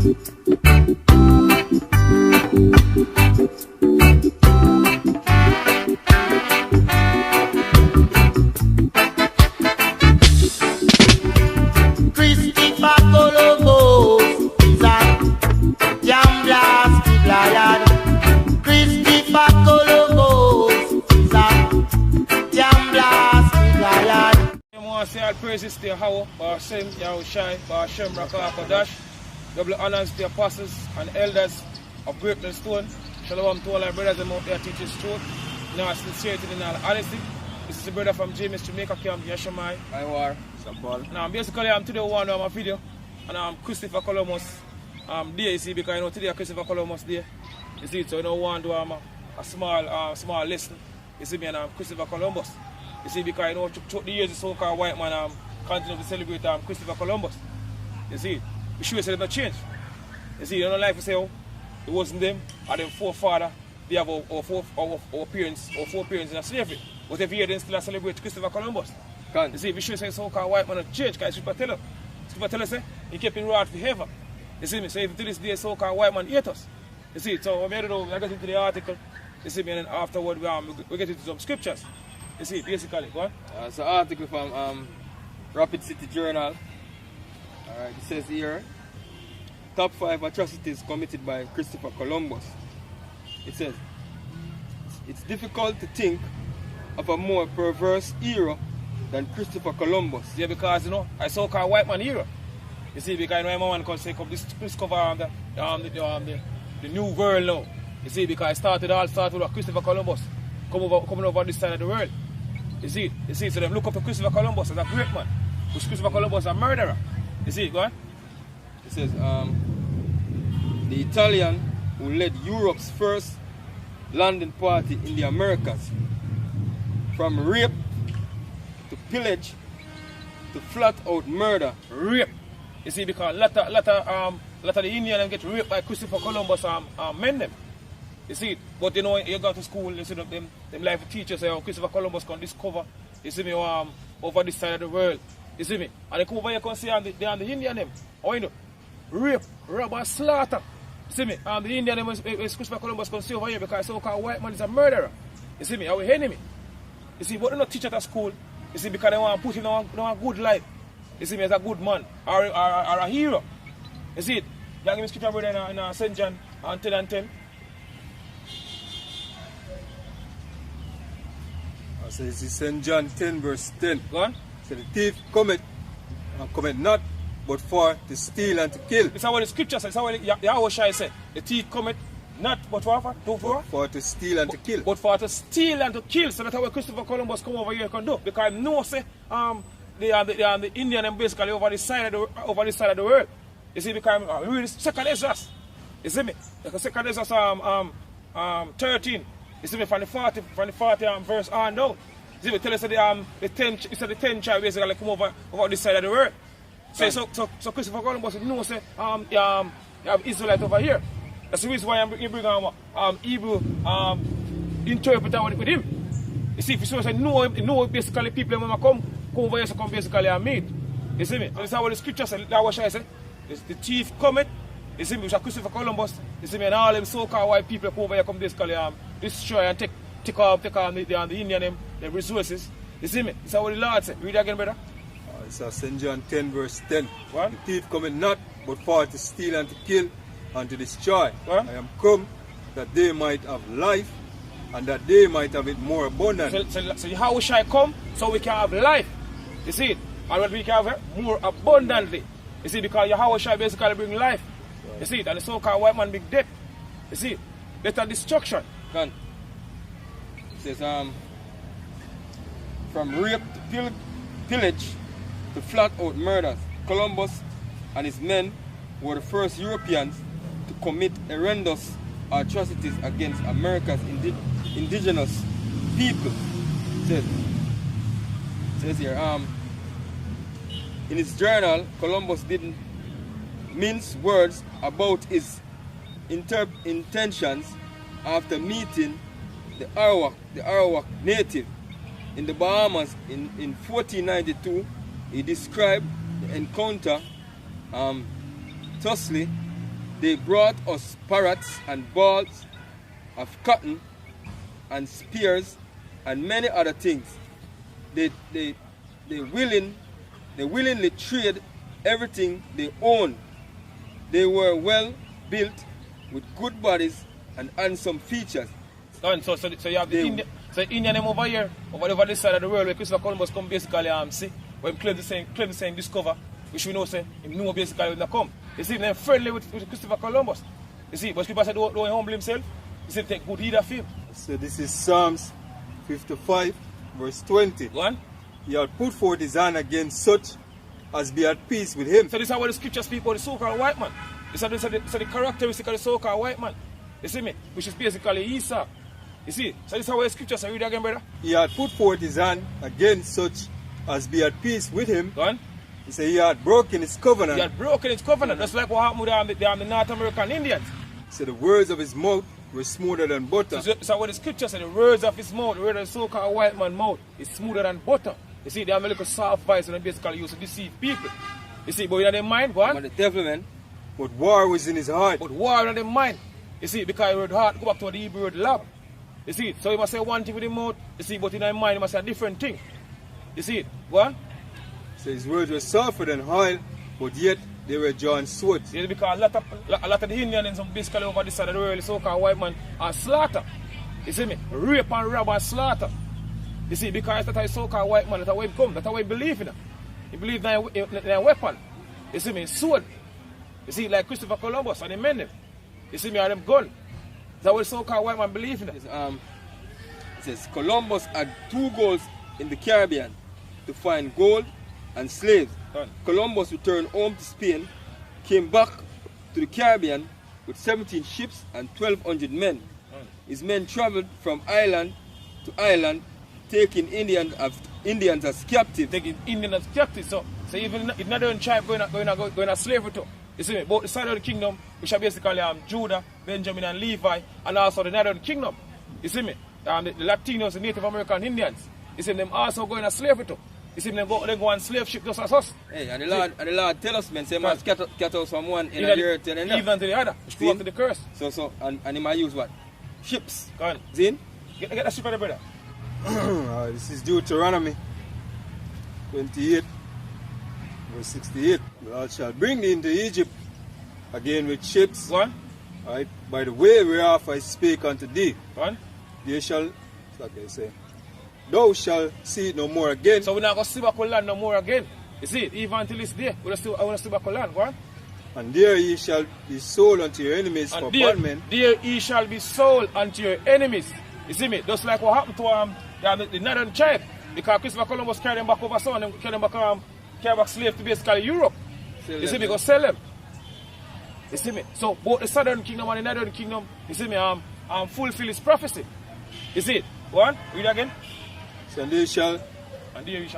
Christopher Columbus is a damn blasted lion. Christopher Columbus is a damn blasted lion. I want to say all praises to Yahweh, Barsim, Yahushai, Barshem, Rakah, double honors to the apostles and elders of Greatness Stone. Shalom to all our brothers and out there teaching truth. Now, sincerity and all honesty. This is a brother from James, Jamaica, Camp, Yashamai. I war, Paul. Now, basically, I'm today one of my video, and I'm Christopher Columbus day, you see, because you know today Christopher Columbus day. You see, so you know, want to do a small lesson. You see me, and I'm Christopher Columbus. You see, because you know, throughout the years, the so-called white man continue to celebrate Christopher Columbus. You see, we sure say they not change. You see, you know, life, you say, oh, it wasn't them, or them forefather, they have our four parents in slavery. But every year they still celebrate Christopher Columbus. You see, we should say so-called white man not change, because Scripture tell us. Scripture tell us, he kept in rod forever. You see me? So even to this day, so-called white man hate us. You see, so what we do, I get into the article, you see me, and then afterward we get into some scriptures. You see, basically, go on. It's an article from Rapid City Journal. Alright, it says here, top 5 atrocities committed by Christopher Columbus. It says, it's difficult to think of a more perverse hero than Christopher Columbus. Yeah, because, you know, I so-called white man hero. You see, because you know, my man can say, discover the new world now. You see, because I started with Christopher Columbus coming over this side of the world. You see, so them look up to Christopher Columbus as a great man. Because Christopher Columbus is a murderer. You see, go on. It says, the Italian who led Europe's first landing party in the Americas, from rape to pillage to flat-out murder. Rape. You see, because a lot of the Indians get raped by Christopher Columbus men them. You see, but you know, you go to school, you see them life teachers say, oh, Christopher Columbus can discover, you see me, over this side of the world. You see me? And they come over here and see they on the Indian them. Oh, you know, rape, rob and slaughter. You see me? The Indian them is Christopher Columbus can see over here because so-called white man is a murderer. You see me? Our enemy. You see, but they don't teach at school. You see, because they want to put him in a good life. You see me as a good man or a hero. You see it? You give me scripture brother in St. John 10 and 10. So this is St. John 10 verse 10. Go on. So the thief cometh not but for to steal and to kill. This is what the scripture says. This is what Yahushua said. The thief cometh not but for to steal and to kill. But for to steal and to kill. So that's what Christopher Columbus come over here can do. Because I know say the Indian and basically over this side of the world. You see, because I'm reading second Ezra. You see me? Because second Ezra 13. You see me from the 40 verse on down. You see me tell us that the 10 tribe basically come over this side of the world. So Christopher Columbus knows say you have Israelite over here. That's the reason why you bring Hebrew interpreter with him. You see, if you say no basically people when come over here, so come basically and meet. You see me? So this is what the scripture says. That's what I say. The thief cometh. You see me, which is Christopher Columbus. You see me, and all them so-called white people come over here, come basically destroy and take off the Indian the resources. You see me? This is what the Lord said. Read it again, brother. It's St. John 10 verse 10. What? The thief cometh not but for to steal and to kill and to destroy. What? I am come that they might have life and that they might have it more abundant. So how shall I come so we can have life? You see it? And what we can have more abundantly. You see, because Yahweh shall basically bring life. Right. You see it? And the so-called white man big death. You see it? Death and destruction. It says, from rape to pillage to flat-out murders, Columbus and his men were the first Europeans to commit horrendous atrocities against America's indigenous people. It says here, in his journal, Columbus didn't mince words about his intentions after meeting the Arawak native in the Bahamas in 1492. He described the encounter thusly: They brought us parrots and balls of cotton and spears and many other things. They willingly trade everything they owned. They were well built with good bodies and handsome features. So you have the Indian them over here, over this side of the world where Christopher Columbus come basically see, when claim the same discover, which we know say him know basically when they come. You see them friendly with Christopher Columbus. You see, but people say don't humble himself. You see take good heed of him. So this is Psalms 55 verse 20. Go on. He had put forth his hand against such as be at peace with him. So this is what the scriptures speak about the so-called white man. This is the characteristic of the so-called white man. You see me? Which is basically Esau. You see? So this is what the scriptures say. Read it again, brother. He had put forth his hand against such as be at peace with him. Go on. He said he had broken his covenant. He had broken his covenant. That's like what happened with the North American Indians. So the words of his mouth were smoother than butter. So what the scripture said, the words of his mouth, the words of the so-called white man's mouth is smoother than butter. You see, they have a little soft voice and they basically used to deceive people. You see, but in their mind, go on. But the devil, man. But war was in his heart. But war in their mind. You see, because the word heart, go back to the Hebrew word love. You see, so he must say one thing with the mouth, you see, but in their mind, he must say a different thing. You see it? Go on. So his words were softer than oil, but yet they were drawn swords. Yeah, because a lot of the Indians basically over this side of the world, the so-called white man, are slaughter. You see me? Rape and rob and slaughter. You see, because that's how the so-called white man, that's how he come, that's how he believe in it. He believes in a weapon. You see me? Sword. You see, like Christopher Columbus and the men them. You see me? Are them gun. That's what the so-called white man believe in it. It says Columbus had two goals in the Caribbean, to find gold and slaves. Columbus returned home to Spain, came back to the Caribbean with 17 ships and 1,200 men. His men traveled from island to island, taking Indians as captives. Taking Indians as captives. So even if not one tribe going to slavery too. You see me? Both the side of the kingdom, which are basically Judah, Benjamin and Levi, and also the northern kingdom. You see me? The Latinos, the Native American Indians. You see them also going to slavery too. You see them go on slave ship just as us. Hey, and the Lord tell us, man, say man scatter from one in the earth and another. Even to the other. Which go up to the curse. And he might use what? Ships. Go on. Zin? Get that ship out of the brother. This is Deuteronomy 28 verse 68. The Lord shall bring thee into Egypt again with ships. Go on. Right, by the way whereof I spake unto thee. Go on. They shall, like they say, thou shalt see it no more again. So we're not going to see back on land no more again. You see it? Even until this day, I want to see back on land. Go on. And there ye shall be sold unto your enemies for bondmen. There ye shall be sold unto your enemies. You see me? Just like what happened to the northern tribe. Because Christopher Columbus carried them back over so and carried them back slaves to basically Europe. You see me? Go sell them. You see me? So both the southern kingdom and the northern kingdom, you see me, fulfill his prophecy. You see it? Go on. Read again. And there ye shall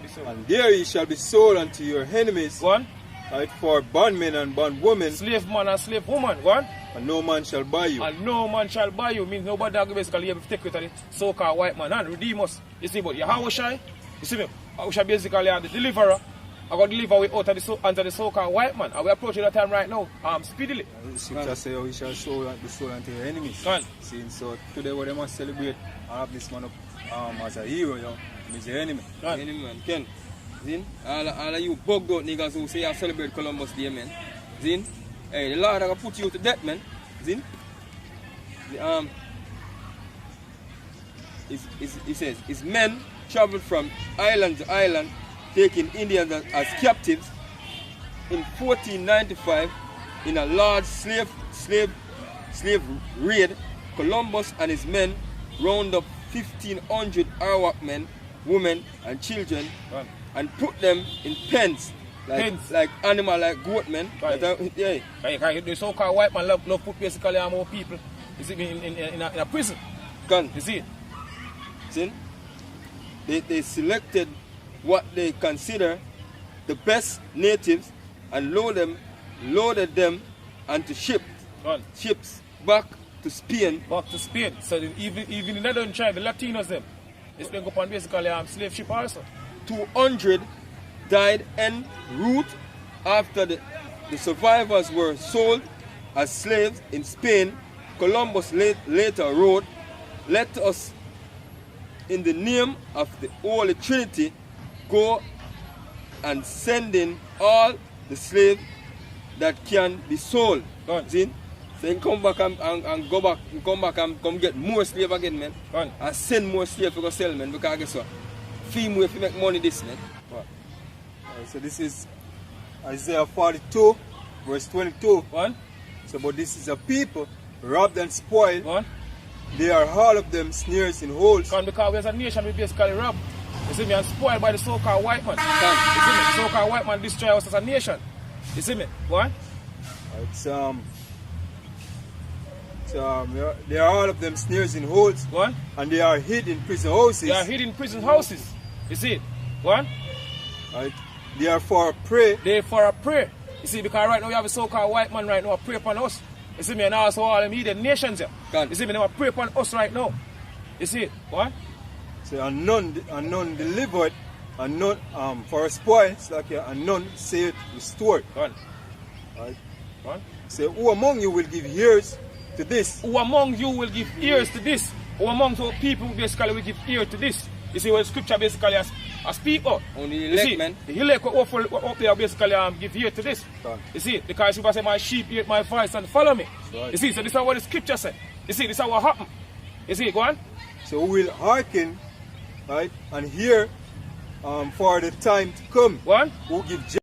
be sold. And there ye shall be sold unto your enemies. Go on. Right, for bondmen and bondwomen. Slave man and slave woman. Go on. And no man shall buy you. And no man shall buy you. Means nobody will basically able to take you to the so-called white man and redeem us. You see, but Yahushua, you see me, Yahushua basically the deliverer. I got to deliver we out of under the so-called white man. And we approaching that time right now, speedily. The scripture says we shall be sold unto your enemies. Go on. See, so today what they must celebrate and have this man up as a hero, you know. He's the enemy. Enemy, man. Ken, Zin, all of you bugged out niggas who say I celebrate Columbus Day, man. Zin, hey, the Lord will put you to death, man. Zin, he says, his men traveled from island to island, taking Indians as captives. In 1495, in a large slave raid, Columbus and his men round up 1,500 Arawak men, women and children, and put them in pens, like animal, like goat men. Right. The so-called white man love put basically more people. You see in a prison. You see it? See? They selected what they consider the best natives and loaded them onto ships back to Spain. So even the northern tribe, the Latinos them, it's been go on basically slave ship also. 200 died en route after the survivors were sold as slaves in Spain, Columbus later wrote, "Let us, in the name of the Holy Trinity, go and send in all the slaves that can be sold." See? So you come back and go back, you come back and come get more slaves again, man. And send more slaves to go sell, man, because guess what? Few more if you make money this, man. So this is Isaiah 42, verse 22. So, but this is a people robbed and spoiled. They are all of them snares in holes. Because we as a nation, we basically robbed. You see me, and spoiled by the so-called white man. You see me, the so-called white man destroy us as a nation. You see me? What? They are all of them snares in holes. And they are hid in prison houses. They are hid in prison houses. You see it? What? Right. They are for a prey. They are for a prey. You see, because right now we have a so-called white man right now, a prey upon us. You see me, and also all them heathen nations here. You see me, they are prey upon us right now. You see it? What? So and none delivered, and none for a spoil, it's like and none saved restored. Right. So who among you will give ears to this? Who among you will give ears to this? Who among the people basically will give ear to this? You see what scripture basically has speak out. Only the elect, man. The elect up there basically give ear to this. You see, because people say my sheep hear my voice and follow me. You see, so this is what the scripture said. You see, this is what happened. You see, go on. So we will hearken, right, and hear for the time to come. What? Who give